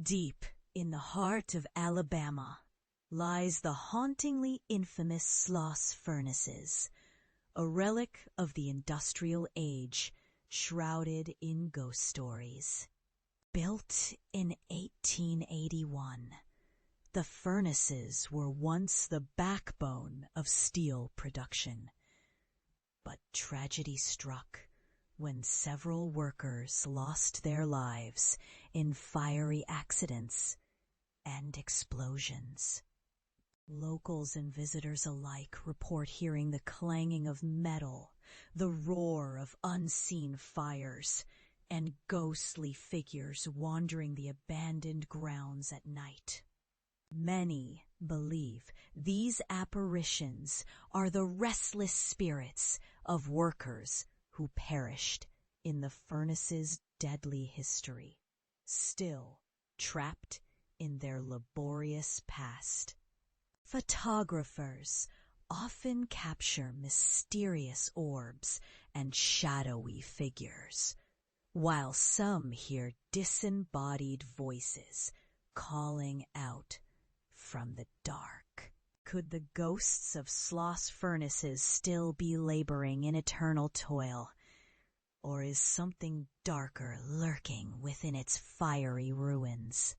Deep in the heart of Alabama lies the hauntingly infamous Sloss furnaces, a relic of the industrial age shrouded in ghost stories. Built in 1881, the furnaces were once the backbone of steel production. But tragedy struck when several workers lost their lives in fiery accidents and explosions. Locals and visitors alike report hearing the clanging of metal, the roar of unseen fires, and ghostly figures wandering the abandoned grounds at night. Many believe these apparitions are the restless spirits of workers who perished in the furnace's deadly history, still trapped in their laborious past. Photographers often capture mysterious orbs and shadowy figures, while some hear disembodied voices calling out from the dark. Could the ghosts of Sloss furnaces still be laboring in eternal toil, or is something darker lurking within its fiery ruins?